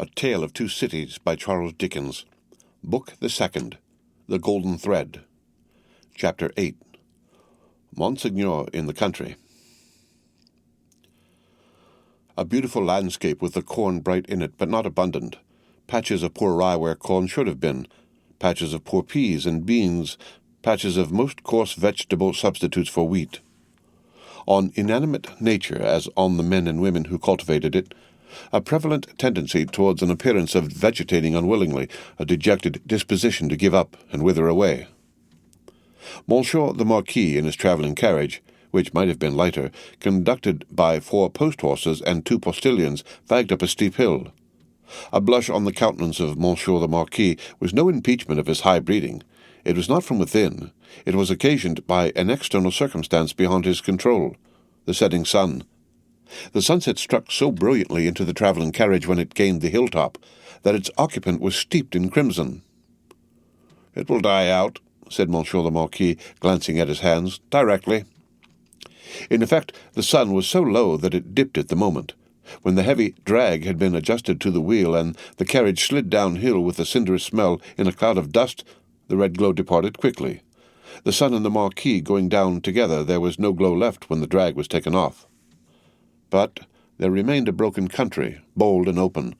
A Tale of Two Cities by Charles Dickens. Book the Second. The Golden Thread. Chapter 8. Monseigneur in the Country. A beautiful landscape with the corn bright in it, but not abundant. Patches of poor rye where corn should have been. Patches of poor peas and beans. Patches of most coarse vegetable substitutes for wheat. On inanimate nature, as on the men and women who cultivated it, a prevalent tendency towards an appearance of vegetating unwillingly, a dejected disposition to give up and wither away. Monsieur the Marquis, in his travelling carriage, which might have been lighter, conducted by 4 post-horses and 2 postilions, fagged up a steep hill. A blush on the countenance of Monsieur the Marquis was no impeachment of his high breeding. It was not from within. It was occasioned by an external circumstance beyond his control, the setting sun. The sunset struck so brilliantly into the travelling carriage when it gained the hilltop that its occupant was steeped in crimson. "It will die out," said Monsieur the Marquis, glancing at his hands, "directly." In effect, the sun was so low that it dipped at the moment. When the heavy drag had been adjusted to the wheel and the carriage slid downhill with a cinderous smell in a cloud of dust, the red glow departed quickly. The sun and the Marquis going down together, there was no glow left when the drag was taken off. But there remained a broken country, bold and open,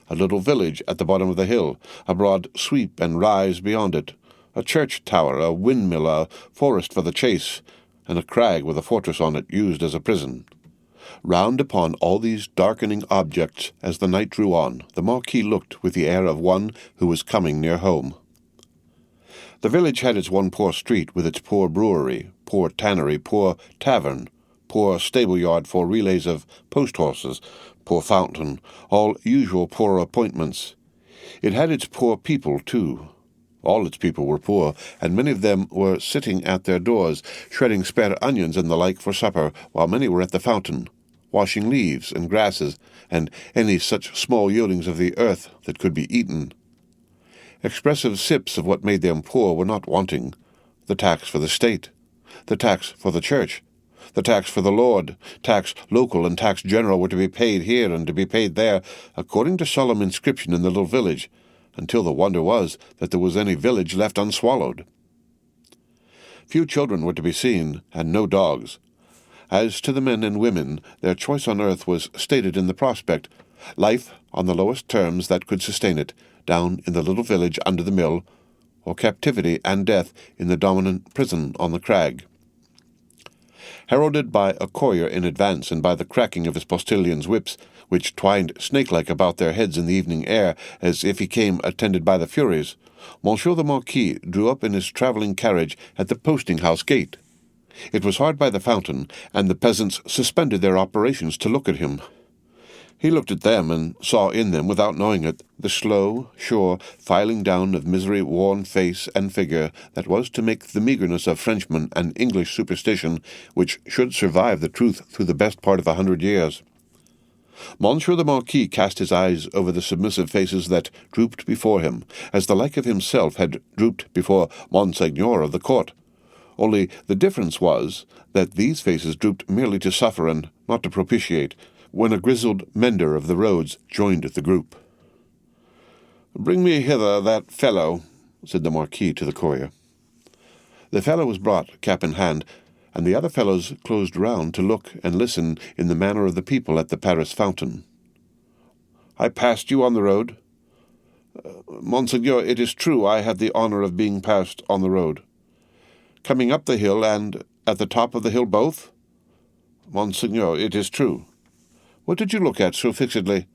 a little village at the bottom of the hill, a broad sweep and rise beyond it, a church tower, a windmill, a forest for the chase, and a crag with a fortress on it used as a prison. Round upon all these darkening objects, as the night drew on, the Marquis looked with the air of one who was coming near home. The village had its one poor street, with its poor brewery, poor tannery, poor tavern, poor stable-yard for relays of post-horses, poor fountain, all usual poor appointments. It had its poor people, too. All its people were poor, and many of them were sitting at their doors, shredding spare onions and the like for supper, while many were at the fountain, washing leaves and grasses, and any such small yieldings of the earth that could be eaten. Expressive sips of what made them poor were not wanting. The tax for the state, the tax for the church, the tax for the Lord, tax local and tax general were to be paid here and to be paid there, according to solemn inscription in the little village, until the wonder was that there was any village left unswallowed. Few children were to be seen, and no dogs. As to the men and women, their choice on earth was stated in the prospect, life on the lowest terms that could sustain it, down in the little village under the mill, or captivity and death in the dominant prison on the crag. Heralded by a courier in advance and by the cracking of his postilions' whips, which twined snake-like about their heads in the evening air, as if he came attended by the Furies, Monsieur the Marquis drew up in his travelling carriage at the posting-house gate. It was hard by the fountain, and the peasants suspended their operations to look at him. He looked at them, and saw in them, without knowing it, the slow, sure filing down of misery-worn face and figure that was to make the meagreness of Frenchman an English superstition which should survive the truth through the best part of 100 years. Monsieur the Marquis cast his eyes over the submissive faces that drooped before him, as the like of himself had drooped before Monseigneur of the court. Only the difference was that these faces drooped merely to suffer and not to propitiate, when a grizzled mender of the roads joined the group. "Bring me hither that fellow," said the Marquis to the courier. The fellow was brought, cap in hand, and the other fellows closed round to look and listen in the manner of the people at the Paris fountain. "I passed you on the road?" "Monseigneur, it is true I had the honour of being passed on the road." "Coming up the hill and at the top of the hill both?" "Monseigneur, it is true." "What did you look at so fixedly?"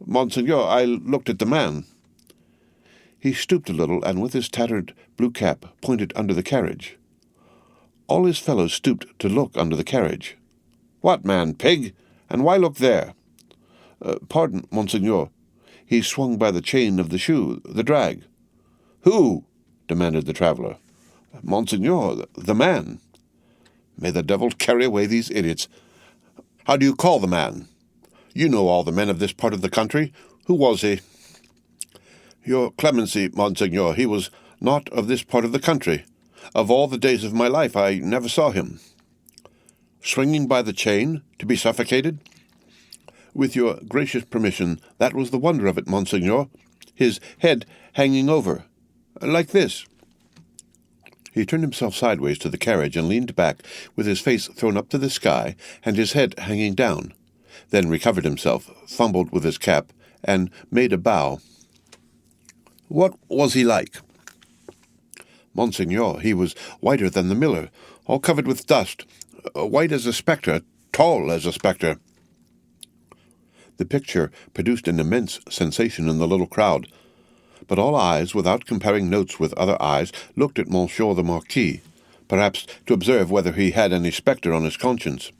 "Monseigneur, I looked at the man." He stooped a little, and with his tattered blue cap pointed under the carriage. All his fellows stooped to look under the carriage. "What man, pig? And why look there?" "Pardon, Monseigneur. He swung by the chain of the shoe, the drag." "Who?" demanded the traveller. "Monseigneur, the man." "May the devil carry away these idiots. How do you call the man? You know all the men of this part of the country. Who was he?" "Your clemency, Monseigneur, he was not of this part of the country. Of all the days of my life I never saw him." "Swinging by the chain, to be suffocated?" With your gracious permission, that was the wonder of it, Monseigneur. His head hanging over, like this." He turned himself sideways to the carriage and leaned back, with his face thrown up to the sky and his head hanging down, then recovered himself, fumbled with his cap, and made a bow. "What was he like?" "Monseigneur, he was whiter than the miller, all covered with dust, white as a spectre, tall as a spectre." The picture produced an immense sensation in the little crowd, but all eyes, without comparing notes with other eyes, looked at Monsieur the Marquis, perhaps to observe whether he had any spectre on his conscience.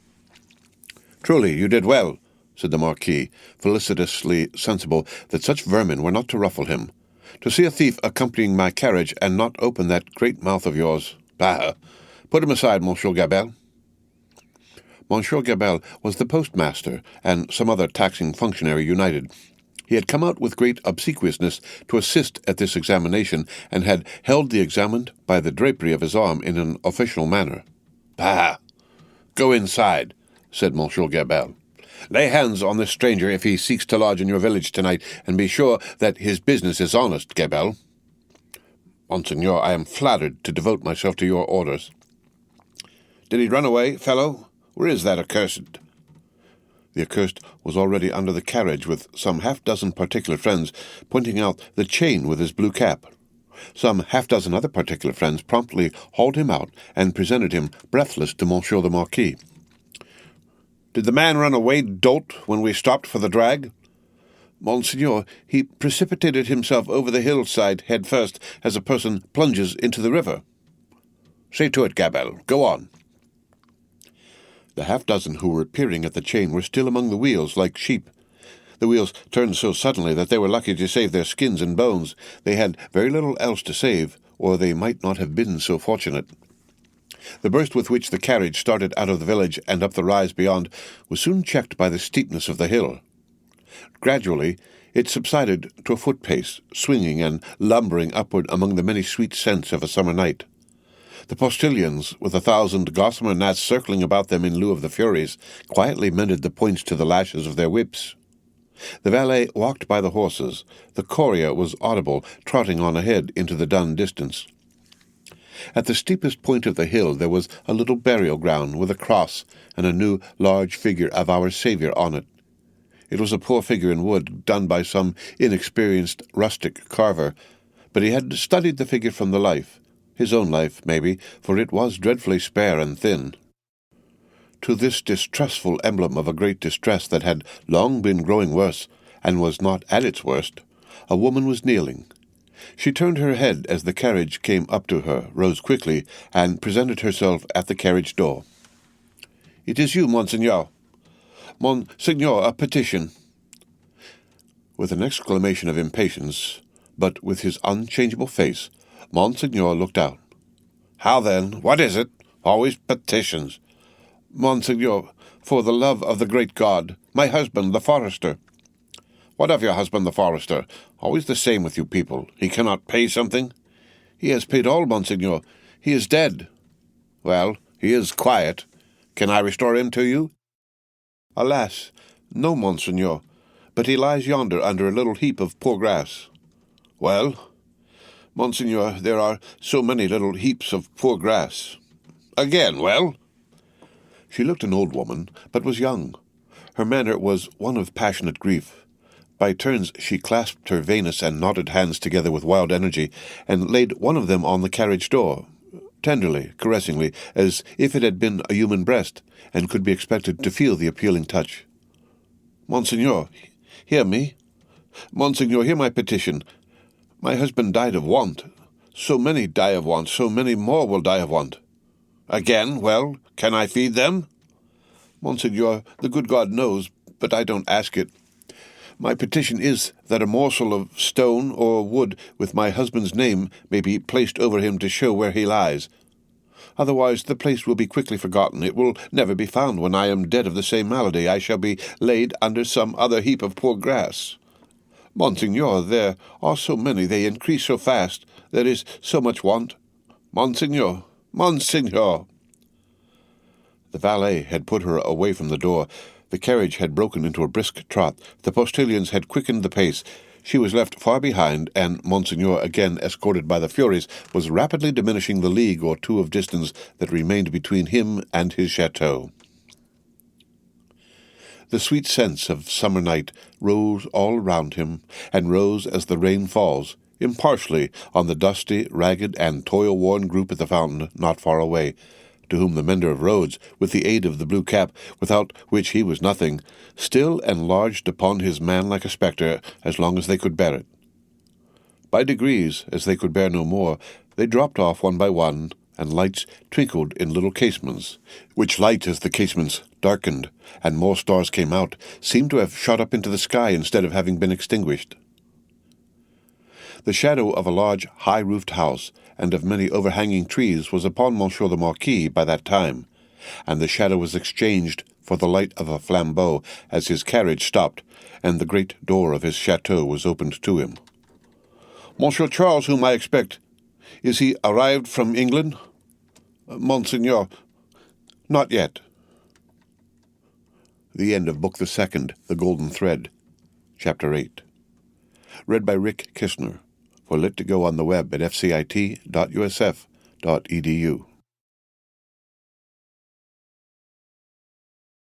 "Truly, you did well," said the Marquis, felicitously sensible that such vermin were not to ruffle him. "To see a thief accompanying my carriage and not open that great mouth of yours. Bah! Put him aside, Monsieur Gabelle." Monsieur Gabelle was the postmaster and some other taxing functionary united. He had come out with great obsequiousness to assist at this examination, and had held the examined by the drapery of his arm in an official manner. "Bah! Go inside," said Monsieur Gabelle. "Lay hands on this stranger if he seeks to lodge in your village tonight, and be sure that his business is honest, Gabelle." "Monseigneur, I am flattered to devote myself to your orders." "Did he run away, fellow? Where is that accursed?" The accursed was already under the carriage with some half-dozen particular friends, pointing out the chain with his blue cap. Some half-dozen other particular friends promptly hauled him out and presented him breathless to Monsieur the Marquis. "Did the man run away, dolt, when we stopped for the drag?" "Monseigneur, he precipitated himself over the hillside head first, as a person plunges into the river." "See to it, Gabelle. Go on." The half-dozen who were peering at the chain were still among the wheels, like sheep. The wheels turned so suddenly that they were lucky to save their skins and bones. They had very little else to save, or they might not have been so fortunate. The burst with which the carriage started out of the village and up the rise beyond was soon checked by the steepness of the hill. Gradually it subsided to a foot-pace, swinging and lumbering upward among the many sweet scents of a summer night. The postilions, with 1,000 gossamer gnats circling about them in lieu of the furies, quietly mended the points to the lashes of their whips. The valet walked by the horses. The courier was audible, trotting on ahead into the dun distance. At the steepest point of the hill there was a little burial ground with a cross and a new large figure of our Saviour on it. It was a poor figure in wood, done by some inexperienced rustic carver, but he had studied the figure from the life, his own life, maybe, for it was dreadfully spare and thin. To this distressful emblem of a great distress that had long been growing worse, and was not at its worst, a woman was kneeling. She turned her head as the carriage came up to her, rose quickly, and presented herself at the carriage door. "It is you, Monseigneur." "Monseigneur, a petition." With an exclamation of impatience, but with his unchangeable face, Monseigneur looked out. "How then? What is it? Always petitions." "Monseigneur, for the love of the great God, my husband, the forester." "What of your husband, the forester? Always the same with you people. He cannot pay something?" "He has paid all, Monseigneur. He is dead." "Well, he is quiet. Can I restore him to you?" "Alas, no, Monseigneur, but he lies yonder under a little heap of poor grass." "Well?" "Monseigneur, there are so many little heaps of poor grass." "Again, well?" She looked an old woman, but was young. Her manner was one of passionate grief. By turns she clasped her veinous and knotted hands together with wild energy, and laid one of them on the carriage door, tenderly, caressingly, as if it had been a human breast, and could be expected to feel the appealing touch. "Monseigneur, hear me. Monseigneur, hear my petition. My husband died of want. So many die of want, so many more will die of want." "Again, well, can I feed them?" "Monseigneur, the good God knows, but I don't ask it. My petition is that a morsel of stone or wood with my husband's name may be placed over him to show where he lies. Otherwise the place will be quickly forgotten. It will never be found. When I am dead of the same malady, I shall be laid under some other heap of poor grass. Monseigneur, there are so many, they increase so fast, there is so much want. Monseigneur, Monseigneur." The valet had put her away from the door. The carriage had broken into a brisk trot. The postilions had quickened the pace. She was left far behind, and Monseigneur, again escorted by the Furies, was rapidly diminishing the league or two of distance that remained between him and his chateau. The sweet scents of summer night rose all around him, and rose as the rain falls, impartially on the dusty, ragged, and toil-worn group at the fountain not far away, to whom the mender of roads, with the aid of the blue cap, without which he was nothing, still enlarged upon his man like a spectre as long as they could bear it. By degrees, as they could bear no more, they dropped off one by one, and lights twinkled in little casements, which lights, as the casements darkened, and more stars came out, seemed to have shot up into the sky instead of having been extinguished. The shadow of a large, high-roofed house, and of many overhanging trees, was upon Monsieur the Marquis by that time, and the shadow was exchanged for the light of a flambeau as his carriage stopped, and the great door of his chateau was opened to him. "Monsieur Charles, whom I expect, is he arrived from England?" "Monseigneur, not yet." The end of Book the Second, The Golden Thread, Chapter 8. Read by Rick Kistner. For Lit to Go on the web at fcit.usf.edu.